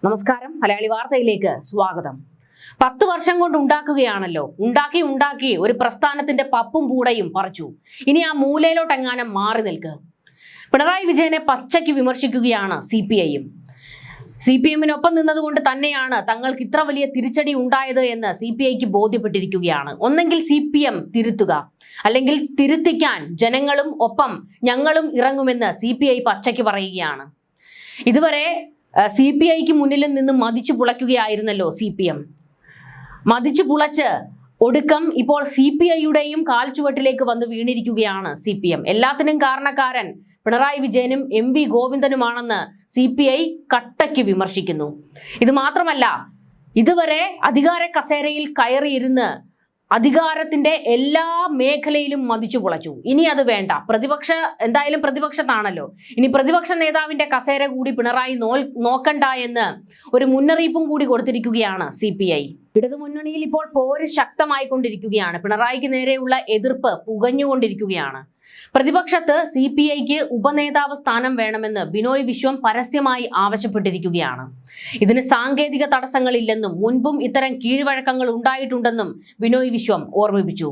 നമസ്കാരം, മലയാളി വാർത്തയിലേക്ക് സ്വാഗതം. 10 വർഷം കൊണ്ട് ഉണ്ടാക്കുകയാണല്ലോ, ഉണ്ടാക്കി ഒരു പ്രസ്ഥാനത്തിന്റെ പപ്പും പൂടയും പറിച്ചു. ഇനി ആ മൂലയിലോട്ടെങ്ങാനും മാറി നിൽക്ക്. പിണറായി വിജയനെ പച്ചയ്ക്ക് വിമർശിക്കുകയാണ് CPI-യും. CPM-നൊപ്പം നിന്നതുകൊണ്ട് തന്നെയാണ് തങ്ങൾക്ക് ഇത്ര വലിയ തിരിച്ചടി ഉണ്ടായത് എന്ന് CPI-ക്ക് ബോധ്യപ്പെട്ടിരിക്കുകയാണ്. ഒന്നെങ്കിൽ CPM തിരുത്തുക, അല്ലെങ്കിൽ തിരുത്തിക്കാൻ ജനങ്ങളും ഒപ്പം ഞങ്ങളും ഇറങ്ങുമെന്ന് CPI പച്ചയ്ക്ക് പറയുകയാണ്. ഇതുവരെ CPI-ക്ക് മുന്നിലും നിന്ന് മതിച്ചു പുളയ്ക്കുകയായിരുന്നല്ലോ CPM. മതിച്ചു പുളച്ച് ഒടുക്കം ഇപ്പോൾ CPI-യുടെയും കാൽച്ചുവട്ടിലേക്ക് വന്ന് വീണിരിക്കുകയാണ് CPM. എല്ലാത്തിനും കാരണക്കാരൻ പിണറായി വിജയനും MV ഗോവിന്ദനുമാണെന്ന് CPI കട്ടയ്ക്ക് വിമർശിക്കുന്നു. ഇത് മാത്രമല്ല, ഇതുവരെ അധികാര കസേരയിൽ കയറിയിരുന്ന് അധികാരത്തിന്റെ എല്ലാ മേഖലയിലും മതിച്ചു പുളച്ചു. ഇനി അത് വേണ്ട, എന്തായാലും പ്രതിപക്ഷത്താണല്ലോ, ഇനി പ്രതിപക്ഷ നേതാവിന്റെ കസേര കൂടി പിണറായി നോക്കണ്ട എന്ന് ഒരു മുന്നറിയിപ്പും കൂടി കൊടുത്തിരിക്കുകയാണ് CPI. ഇടതുമുന്നണിയിൽ ഇപ്പോൾ പോര് ശക്തമായിക്കൊണ്ടിരിക്കുകയാണ്. പിണറായിക്ക് നേരെയുള്ള എതിർപ്പ് പുകഞ്ഞുകൊണ്ടിരിക്കുകയാണ്. പ്രതിപക്ഷത്ത് CPI-ക്ക് ഉപനേതാവ് സ്ഥാനം വേണമെന്ന് ബിനോയ് വിശ്വം പരസ്യമായി ആവശ്യപ്പെട്ടിരിക്കുകയാണ്. ഇതിന് സാങ്കേതിക തടസ്സങ്ങളില്ലെന്നും മുൻപും ഇത്തരം കീഴ്വഴക്കങ്ങൾ ഉണ്ടായിട്ടുണ്ടെന്നും ബിനോയ് വിശ്വം ഓർമ്മിപ്പിച്ചു.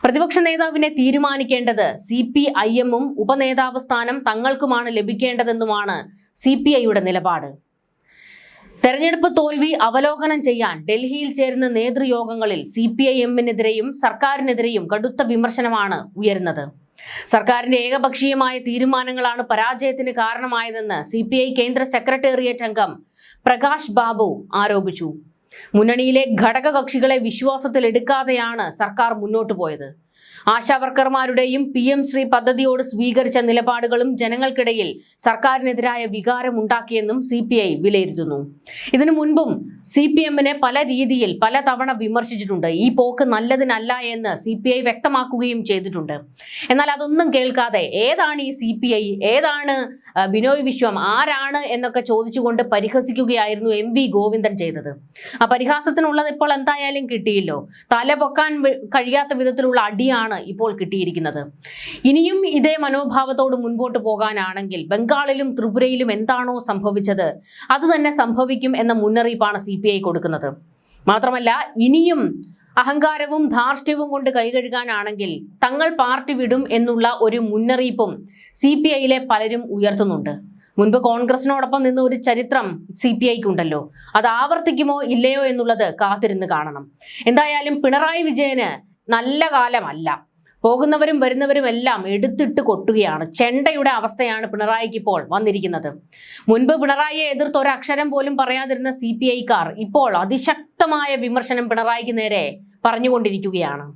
പ്രതിപക്ഷ നേതാവിനെ തീരുമാനിക്കേണ്ടത് CPIM-ഉം ഉപനേതാവ് സ്ഥാനം തങ്ങൾക്കുമാണ് ലഭിക്കേണ്ടതെന്നുമാണ് CPI-യുടെ നിലപാട്. തെരഞ്ഞെടുപ്പ് തോൽവി അവലോകനം ചെയ്യാൻ ഡൽഹിയിൽ ചേരുന്ന നേതൃയോഗങ്ങളിൽ CPIM-നെതിരെയും സർക്കാരിനെതിരെയും കടുത്ത വിമർശനമാണ് ഉയരുന്നത്. സർക്കാരിന്റെ ഏകപക്ഷീയമായ തീരുമാനങ്ങളാണ് പരാജയത്തിന് കാരണമായതെന്ന് CPI കേന്ദ്ര സെക്രട്ടേറിയറ്റ് അംഗം പ്രകാശ് ബാബു ആരോപിച്ചു. മുന്നണിയിലെ ഘടകകക്ഷികളെ വിശ്വാസത്തിലെടുക്കാതെയാണ് സർക്കാർ മുന്നോട്ടു പോയത്. ആശാവർക്കർമാരുടെയും PM ശ്രീ പദ്ധതിയോട് സ്വീകരിച്ച നിലപാടുകളും ജനങ്ങൾക്കിടയിൽ സർക്കാരിനെതിരായ വികാരമുണ്ടാക്കിയെന്നും CPI വിലയിരുത്തുന്നു. ഇതിനു മുൻപും CPM-നെ പല രീതിയിൽ പലതവണ വിമർശിച്ചിട്ടുണ്ട്. ഈ പോക്ക് നല്ലതിനല്ല എന്ന് CPI വ്യക്തമാക്കുകയും ചെയ്തിട്ടുണ്ട്. എന്നാൽ അതൊന്നും കേൾക്കാതെ ഏതാണ് ഈ CPI, ഏതാണ് ബിനോയ് വിശ്വം, ആരാണ് എന്നൊക്കെ ചോദിച്ചുകൊണ്ട് പരിഹസിക്കുകയായിരുന്നു MV ഗോവിന്ദൻ ചെയ്തത്. ആ പരിഹാസത്തിനുള്ളത് ഇപ്പോൾ എന്തായാലും കിട്ടിയല്ലോ. തല പൊക്കാൻ കഴിയാത്ത വിധത്തിലുള്ള അടിയാണ് ഇപ്പോൾ കിട്ടിയിരിക്കുന്നത്. ഇനിയും ഇതേ മനോഭാവത്തോട് മുൻപോട്ട് പോകാനാണെങ്കിൽ ബംഗാളിലും ത്രിപുരയിലും എന്താണോ സംഭവിച്ചത് അത് തന്നെ സംഭവിക്കും എന്ന മുന്നറിയിപ്പാണ് CPI കൊടുക്കുന്നത്. മാത്രമല്ല, ഇനിയും അഹങ്കാരവും ധാർഷ്ട്യവും കൊണ്ട് കൈകഴുകാനാണെങ്കിൽ തങ്ങൾ പാർട്ടി വിടും എന്നുള്ള ഒരു മുന്നറിയിപ്പും CPI-യിലെ പലരും ഉയർത്തുന്നുണ്ട്. മുൻപ് കോൺഗ്രസിനോടൊപ്പം നിന്ന് ഒരു ചരിത്രം CPI-ക്കുണ്ടല്ലോ. അത് ആവർത്തിക്കുമോ ഇല്ലയോ എന്നുള്ളത് കാത്തിരുന്ന് കാണണം. എന്തായാലും പിണറായി വിജയന് നല്ല കാലമല്ല. പോകുന്നവരും വരുന്നവരും എല്ലാം എടുത്തിട്ട് കൊട്ടുകയാണ്. ചെണ്ടയുടെ അവസ്ഥയാണ് പിണറായിക്ക് ഇപ്പോൾ വന്നിരിക്കുന്നത്. മുൻപ് പിണറായിയെ എതിർത്ത് ഒരക്ഷരം പോലും പറയാതിരുന്ന CPI-ക്കാർ ഇപ്പോൾ അതിശക്തമായ വിമർശനം പിണറായിക്ക് നേരെ പറഞ്ഞുകൊണ്ടിരിക്കുകയാണ്.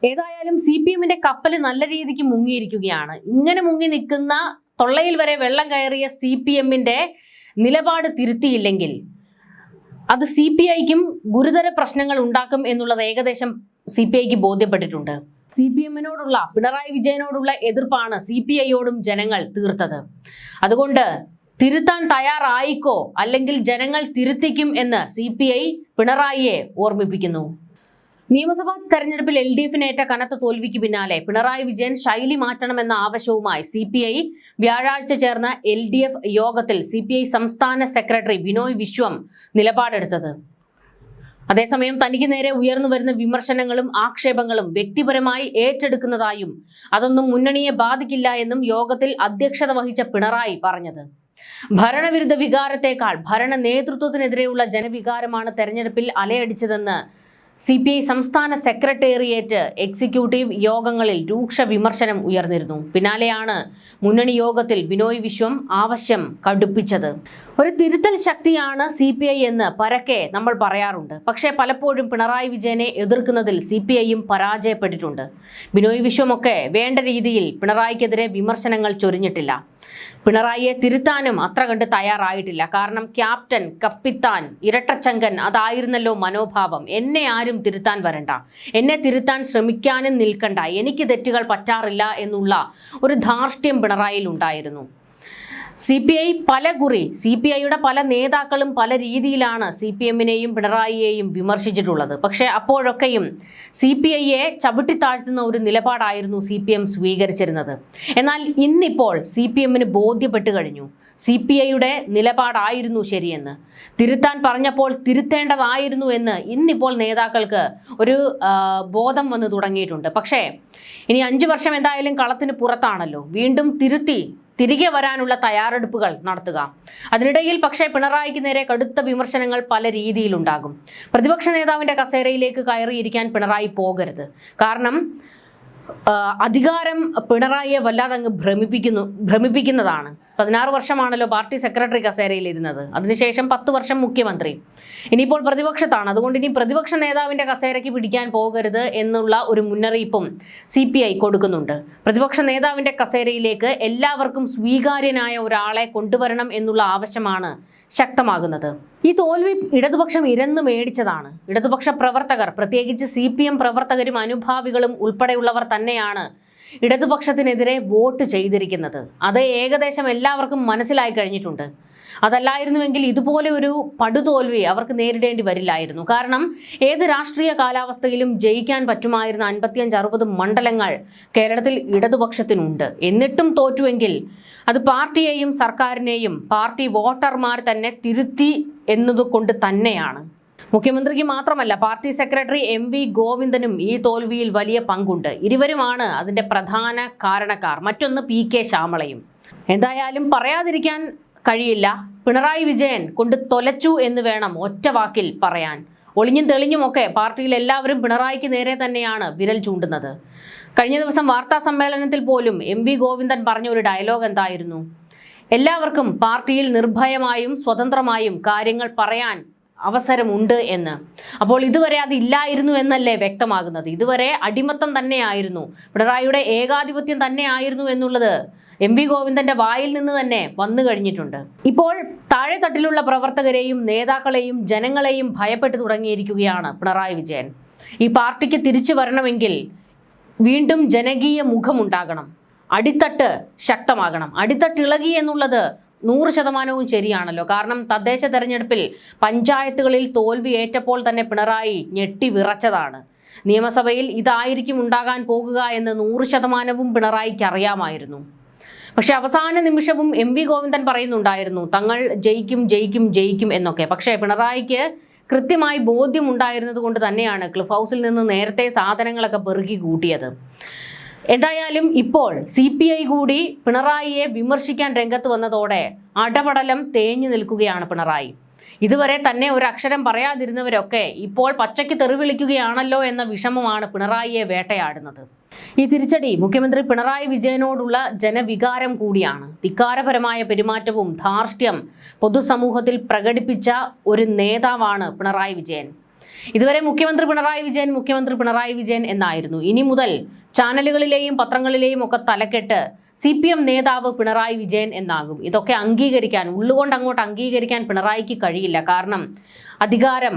ഏതായാലും CPM-ന്റെ കപ്പൽ നല്ല രീതിക്ക് മുങ്ങിയിരിക്കുകയാണ്. ഇങ്ങനെ മുങ്ങി നിൽക്കുന്ന, തൊള്ളയിൽ വരെ വെള്ളം കയറിയ CPM-ന്റെ നിലപാട് തിരുത്തിയില്ലെങ്കിൽ അത് CPI-ക്കും ഗുരുതര പ്രശ്നങ്ങൾ ഉണ്ടാക്കും എന്നുള്ളത് ഏകദേശം CPI-ക്ക് ബോധ്യപ്പെട്ടിട്ടുണ്ട്. CPM-നോടുള്ള, പിണറായി വിജയനോടുള്ള എതിർപ്പാണ് CPI-യോടും ജനങ്ങൾ തീർത്തത്. അതുകൊണ്ട് തിരുത്താൻ തയ്യാറായിക്കോ, അല്ലെങ്കിൽ ജനങ്ങൾ തിരുത്തിക്കും എന്ന് CPI പിണറായിയെ ഓർമ്മിപ്പിക്കുന്നു. നിയമസഭാ തെരഞ്ഞെടുപ്പിൽ LDF-നേറ്റ കനത്ത തോൽവിക്ക് പിന്നാലെ പിണറായി വിജയൻ ശൈലി മാറ്റണമെന്ന ആവശ്യവുമായി CPI വ്യാഴാഴ്ച ചേർന്ന LDF യോഗത്തിൽ CPI സംസ്ഥാന സെക്രട്ടറി ബിനോയ് വിശ്വം നിലപാടെടുത്തത്. അതേസമയം തനിക്ക് നേരെ ഉയർന്നു വരുന്ന വിമർശനങ്ങളും ആക്ഷേപങ്ങളും വ്യക്തിപരമായി ഏറ്റെടുക്കുന്നതായും അതൊന്നും മുന്നണിയെ ബാധിക്കില്ല എന്നും യോഗത്തിൽ അധ്യക്ഷത വഹിച്ച പിണറായി പറഞ്ഞത്. ഭരണവിരുദ്ധ വികാരത്തെക്കാൾ ഭരണ നേതൃത്വത്തിനെതിരെയുള്ള ജനവികാരമാണ് തെരഞ്ഞെടുപ്പിൽ അലയടിച്ചതെന്ന് CPI സംസ്ഥാന സെക്രട്ടേറിയറ്റ് എക്സിക്യൂട്ടീവ് യോഗങ്ങളിൽ രൂക്ഷ വിമർശനം ഉയർന്നിരുന്നു. പിന്നാലെയാണ് മുന്നണി യോഗത്തിൽ ബിനോയ് വിശ്വം ആവശ്യം കടുപ്പിച്ചത്. ഒരു തിരുത്തൽ ശക്തിയാണ് CPI എന്ന് പരക്കെ നമ്മൾ പറയാറുണ്ട്. പക്ഷേ പലപ്പോഴും പിണറായി വിജയനെ എതിർക്കുന്നതിൽ CPI-യും പരാജയപ്പെട്ടിട്ടുണ്ട്. ബിനോയ് വിശ്വമൊക്കെ വേണ്ട രീതിയിൽ പിണറായിക്കെതിരെ വിമർശനങ്ങൾ ചൊരിഞ്ഞിട്ടില്ല. പിണറായിയെ തിരുത്താനും അത്ര കണ്ട് തയ്യാറായിട്ടില്ല. കാരണം ക്യാപ്റ്റൻ, കപ്പിത്താൻ, ഇരട്ടച്ചങ്കൻ അതായിരുന്നല്ലോ മനോഭാവം. എന്നെ ആരും തിരുത്താൻ വരണ്ട, എന്നെ തിരുത്താൻ ശ്രമിക്കാനും നിൽക്കണ്ട, എനിക്ക് തെറ്റുകൾ പറ്റാറില്ല എന്നുള്ള ഒരു ധാർഷ്ട്യം പിണറായിയിൽ ഉണ്ടായിരുന്നു. CPI-യുടെ പല നേതാക്കളും പല രീതിയിലാണ് CPM-നെയും പിണറായിയെയും വിമർശിച്ചിട്ടുള്ളത്. പക്ഷേ അപ്പോഴൊക്കെയും CPI-യെ ചവിട്ടിത്താഴ്ത്തുന്ന ഒരു നിലപാടായിരുന്നു CPM സ്വീകരിച്ചിരുന്നത്. എന്നാൽ ഇന്നിപ്പോൾ CPM-ന് ബോധ്യപ്പെട്ട് കഴിഞ്ഞു. CPIയുടെ നിലപാടായിരുന്നു ശരിയെന്ന്, തിരുത്താൻ പറഞ്ഞപ്പോൾ തിരുത്തേണ്ടതായിരുന്നു എന്ന് ഇന്നിപ്പോൾ നേതാക്കൾക്ക് ഒരു ബോധം വന്നു തുടങ്ങിയിട്ടുണ്ട്. പക്ഷേ ഇനി 5 വർഷം എന്തായാലും കളത്തിന് പുറത്താണല്ലോ, വീണ്ടും തിരികെ വരാനുള്ള തയ്യാറെടുപ്പുകൾ നടത്തുക. അതിനിടയിൽ പക്ഷേ പിണറായിക്ക് നേരെ കടുത്ത വിമർശനങ്ങൾ പല രീതിയിലുണ്ടാകും. പ്രതിപക്ഷ നേതാവിന്റെ കസേരയിലേക്ക് കയറിയിരിക്കാൻ പിണറായി പോകരുത്. കാരണം അധികാരം പിണറായിയെ വല്ലാതെ അങ്ങ് ഭ്രമിപ്പിക്കുന്നതാണ്. 16 വർഷമാണല്ലോ പാർട്ടി സെക്രട്ടറി കസേരയിൽ ഇരുന്നത്, അതിനുശേഷം 10 വർഷം മുഖ്യമന്ത്രി, ഇനിയിപ്പോൾ പ്രതിപക്ഷത്താണ്. അതുകൊണ്ട് ഇനി പ്രതിപക്ഷ നേതാവിന്റെ കസേരയ്ക്ക് പിടിക്കാൻ പോകരുത് എന്നുള്ള ഒരു മുന്നറിയിപ്പും CPI കൊടുക്കുന്നുണ്ട്. പ്രതിപക്ഷ നേതാവിന്റെ കസേരയിലേക്ക് എല്ലാവർക്കും സ്വീകാര്യനായ ഒരാളെ കൊണ്ടുവരണം എന്നുള്ള ആവശ്യമാണ് ശക്തമാകുന്നത്. ഈ തോൽവി ഇടതുപക്ഷം ഇരന്നു മേടിച്ചതാണ്. ഇടതുപക്ഷ പ്രവർത്തകർ, പ്രത്യേകിച്ച് CPM പ്രവർത്തകരും അനുഭാവികളും ഉൾപ്പെടെയുള്ളവർ തന്നെയാണ് ഇടതുപക്ഷത്തിനെതിരെ വോട്ട് ചെയ്തിരിക്കുന്നത്. അത് ഏകദേശം എല്ലാവർക്കും മനസ്സിലായി കഴിഞ്ഞിട്ടുണ്ട്. അതല്ലായിരുന്നുവെങ്കിൽ ഇതുപോലെ ഒരു പടുതോൽവി അവർക്ക് നേരിടേണ്ടി വരില്ലായിരുന്നു. കാരണം ഏത് രാഷ്ട്രീയ കാലാവസ്ഥയിലും ജയിക്കാൻ പറ്റുമായിരുന്ന 55-60 മണ്ഡലങ്ങൾ കേരളത്തിൽ ഇടതുപക്ഷത്തിനുണ്ട്. എന്നിട്ടും തോറ്റുവെങ്കിൽ അത് പാർട്ടിയെയും സർക്കാരിനെയും പാർട്ടി വോട്ടർമാർ തന്നെ തിരുത്തി എന്നതുകൊണ്ട് തന്നെയാണ്. മുഖ്യമന്ത്രിക്ക് മാത്രമല്ല, പാർട്ടി സെക്രട്ടറി MV ഗോവിന്ദനും ഈ തോൽവിയിൽ വലിയ പങ്കുണ്ട്. ഇരുവരുമാണ് അതിന്റെ പ്രധാന കാരണക്കാർ. മറ്റൊന്ന് PK ശ്യാമളയും. എന്തായാലും പറയാതിരിക്കാൻ കഴിയില്ല, പിണറായി വിജയൻ കൊണ്ട് തൊലച്ചു എന്ന് വേണം ഒറ്റ വാക്കിൽ പറയാൻ. ഒളിഞ്ഞും തെളിഞ്ഞുമൊക്കെ പാർട്ടിയിൽ എല്ലാവരും പിണറായിക്ക് നേരെ തന്നെയാണ് വിരൽ ചൂണ്ടുന്നത്. കഴിഞ്ഞ ദിവസം വാർത്താ സമ്മേളനത്തിൽ പോലും MV ഗോവിന്ദൻ പറഞ്ഞ ഒരു ഡയലോഗ് എന്തായിരുന്നു? എല്ലാവർക്കും പാർട്ടിയിൽ നിർഭയമായും സ്വതന്ത്രമായും കാര്യങ്ങൾ പറയാൻ അവസരമുണ്ട് എന്ന്. അപ്പോൾ ഇതുവരെ അത് ഇല്ലായിരുന്നു എന്നല്ലേ വ്യക്തമാകുന്നത്. ഇതുവരെ അടിമത്തം തന്നെയായിരുന്നു, പിണറായിയുടെ ഏകാധിപത്യം തന്നെയായിരുന്നു എന്നുള്ളത് MV ഗോവിന്ദന്റെ വായിൽ നിന്ന് തന്നെ വന്നു കഴിഞ്ഞിട്ടുണ്ട്. ഇപ്പോൾ താഴെത്തട്ടിലുള്ള പ്രവർത്തകരെയും നേതാക്കളെയും ജനങ്ങളെയും ഭയപ്പെട്ടു തുടങ്ങിയിരിക്കുകയാണ് പിണറായി വിജയൻ. ഈ പാർട്ടിക്ക് തിരിച്ചു വരണമെങ്കിൽ വീണ്ടും ജനകീയ മുഖമുണ്ടാകണം, അടിത്തട്ട് ശക്തമാകണം. അടിത്തട്ടിളകി എന്നുള്ളത് 100% ശരിയാണല്ലോ. കാരണം തദ്ദേശ തെരഞ്ഞെടുപ്പിൽ പഞ്ചായത്തുകളിൽ തോൽവി ഏറ്റപ്പോൾ തന്നെ പിണറായി ഞെട്ടി വിറച്ചതാണ്. നിയമസഭയിൽ ഇതായിരിക്കും ഉണ്ടാകാൻ പോകുക എന്ന് 100% പിണറായിക്ക് അറിയാമായിരുന്നു. പക്ഷെ അവസാന നിമിഷവും MV ഗോവിന്ദൻ പറയുന്നുണ്ടായിരുന്നു തങ്ങൾ ജയിക്കും ജയിക്കും ജയിക്കും എന്നൊക്കെ. പക്ഷേ പിണറായിക്ക് കൃത്യമായി ബോധ്യമുണ്ടായിരുന്നത് കൊണ്ട് തന്നെയാണ് ക്ലിഫ് ഹൗസിൽ നിന്ന് നേരത്തെ സാധനങ്ങളൊക്കെ പെറുക്കി കൂട്ടിയത്. എന്തായാലും ഇപ്പോൾ CPI കൂടി പിണറായിയെ വിമർശിക്കാൻ രംഗത്ത് വന്നതോടെ അടപടലം തേഞ്ഞു നിൽക്കുകയാണ് പിണറായി. ഇതുവരെ തന്നെ ഒരു അക്ഷരം പറയാതിരുന്നവരൊക്കെ ഇപ്പോൾ പച്ചയ്ക്ക് തെറിവിളിക്കുകയാണല്ലോ എന്ന വിഷമമാണ് പിണറായിയെ വേട്ടയാടുന്നത്. ഈ തിരിച്ചടി മുഖ്യമന്ത്രി പിണറായി വിജയനോടുള്ള ജനവികാരം കൂടിയാണ്. ധിക്കാരപരമായ പെരുമാറ്റവും ധാർഷ്ട്യം പൊതുസമൂഹത്തിൽ പ്രകടിപ്പിച്ച ഒരു നേതാവാണ് പിണറായി വിജയൻ. ഇതുവരെ മുഖ്യമന്ത്രി പിണറായി വിജയൻ എന്നായിരുന്നു. ഇനി മുതൽ ചാനലുകളിലെയും പത്രങ്ങളിലെയും ഒക്കെ തലക്കെട്ട് CPM നേതാവ് പിണറായി വിജയൻ എന്നാകും. ഇതൊക്കെ അംഗീകരിക്കാൻ, ഉള്ളുകൊണ്ട് അങ്ങോട്ട് അംഗീകരിക്കാൻ പിണറായിക്ക് കഴിയില്ല. കാരണം അധികാരം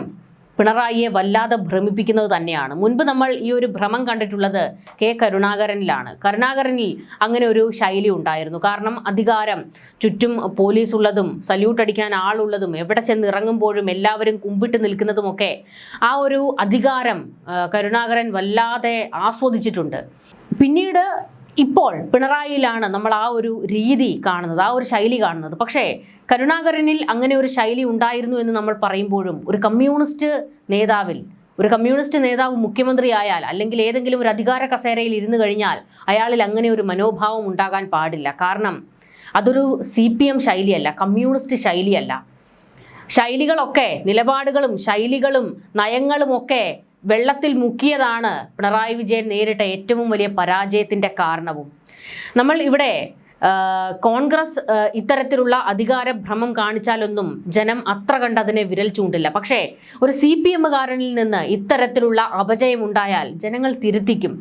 പിണറായിയെ വല്ലാതെ ഭ്രമിപ്പിക്കുന്നത് തന്നെയാണ്. മുൻപ് നമ്മൾ ഈ ഒരു ഭ്രമം കണ്ടിട്ടുള്ളത് കരുണാകരനിലാണ്. കരുണാകരനിൽ അങ്ങനെ ഒരു ശൈലി ഉണ്ടായിരുന്നു. കാരണം അധികാരം, ചുറ്റും പോലീസ് ഉള്ളതും സല്യൂട്ട് അടിക്കാൻ ആളുള്ളതും എവിടെ ചെന്ന് ഇറങ്ങുമ്പോഴും എല്ലാവരും കുമ്പിട്ട് നിൽക്കുന്നതുമൊക്കെ ആ ഒരു അധികാരം കരുണാകരൻ വല്ലാതെ ആസ്വദിച്ചിട്ടുണ്ട്. പിന്നീട് ഇപ്പോൾ പിണറായിയിലാണ് നമ്മൾ ആ ഒരു രീതി കാണുന്നത്, ആ ഒരു ശൈലി കാണുന്നത്. പക്ഷേ കരുണാകരനിൽ അങ്ങനെ ഒരു ശൈലി ഉണ്ടായിരുന്നു എന്ന് നമ്മൾ പറയുമ്പോഴും ഒരു കമ്മ്യൂണിസ്റ്റ് നേതാവ് മുഖ്യമന്ത്രിയായാൽ അല്ലെങ്കിൽ ഏതെങ്കിലും ഒരു അധികാര കസേരയിൽ ഇരുന്നു കഴിഞ്ഞാൽ അയാളിൽ അങ്ങനെ ഒരു മനോഭാവം ഉണ്ടാകാൻ പാടില്ല. കാരണം അതൊരു CPM ശൈലിയല്ല, കമ്മ്യൂണിസ്റ്റ് ശൈലിയല്ല. ശൈലികളൊക്കെ, നിലപാടുകളും ശൈലികളും നയങ്ങളുമൊക്കെ വെള്ളത്തിൽ മുക്കിയതാണ് പിണറായി വിജയൻ നേരിട്ട ഏറ്റവും വലിയ പരാജയത്തിൻ്റെ കാരണവും. നമ്മൾ ഇവിടെ കോൺഗ്രസ് ഇത്തരത്തിലുള്ള അധികാരഭ്രമം കാണിച്ചാലൊന്നും ജനം അത്ര കണ്ടതിനെ വിരൽ ചൂണ്ടില്ല. പക്ഷേ ഒരു CPMകാരനിൽ നിന്ന് ഇത്തരത്തിലുള്ള അപജയമുണ്ടായാൽ ജനങ്ങൾ തിരുത്തിക്കും.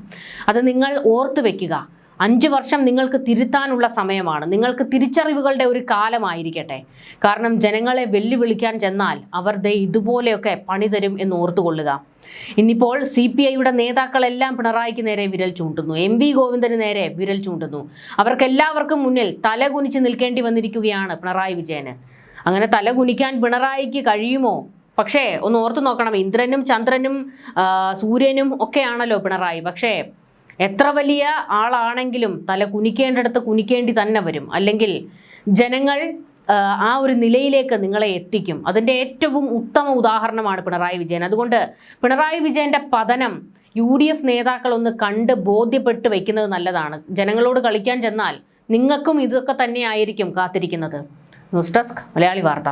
അത് നിങ്ങൾ ഓർത്തു വെക്കുക. 5 വർഷം നിങ്ങൾക്ക് തിരുത്താനുള്ള സമയമാണ്. നിങ്ങൾക്ക് തിരിച്ചറിവുകളുടെ ഒരു കാലമായിരിക്കട്ടെ. കാരണം ജനങ്ങളെ വെല്ലുവിളിക്കാൻ ചെന്നാൽ അവർ ഇതുപോലെയൊക്കെ പണി തരും എന്ന് ഓർത്തുകൊള്ളുക. ഇന്നിപ്പോൾ CPIയുടെ നേതാക്കളെല്ലാം പിണറായിക്ക് നേരെ വിരൽ ചൂണ്ടുന്നു, MV ഗോവിന്ദന് നേരെ വിരൽ ചൂണ്ടുന്നു. അവർക്കെല്ലാവർക്കും മുന്നിൽ തലകുനിച്ച് നിൽക്കേണ്ടി വന്നിരിക്കുകയാണ് പിണറായി വിജയന്. അങ്ങനെ തലകുനിക്കാൻ പിണറായിക്ക് കഴിയുമോ? പക്ഷേ ഒന്ന് ഓർത്തു നോക്കണം, ഇന്ദ്രനും ചന്ദ്രനും സൂര്യനും ഒക്കെയാണല്ലോ പിണറായി. പക്ഷേ എത്ര വലിയ ആളാണെങ്കിലും തല കുനിക്കേണ്ടിടത്ത് കുനിക്കേണ്ടി തന്നെ വരും. അല്ലെങ്കിൽ ജനങ്ങൾ ആ ഒരു നിലയിലേക്ക് നിങ്ങളെ എത്തിക്കും. അതിൻ്റെ ഏറ്റവും ഉത്തമ ഉദാഹരണമാണ് പിണറായി വിജയൻ. അതുകൊണ്ട് പിണറായി വിജയൻ്റെ പതനം UDF നേതാക്കൾ ഒന്ന് കണ്ട് ബോധ്യപ്പെട്ട് വയ്ക്കുന്നത് നല്ലതാണ്. ജനങ്ങളോട് കളിക്കാൻ ചെന്നാൽ നിങ്ങൾക്കും ഇതൊക്കെ തന്നെയായിരിക്കും കാത്തിരിക്കുന്നത്. ന്യൂസ് ഡെസ്ക് മലയാളി വാർത്ത.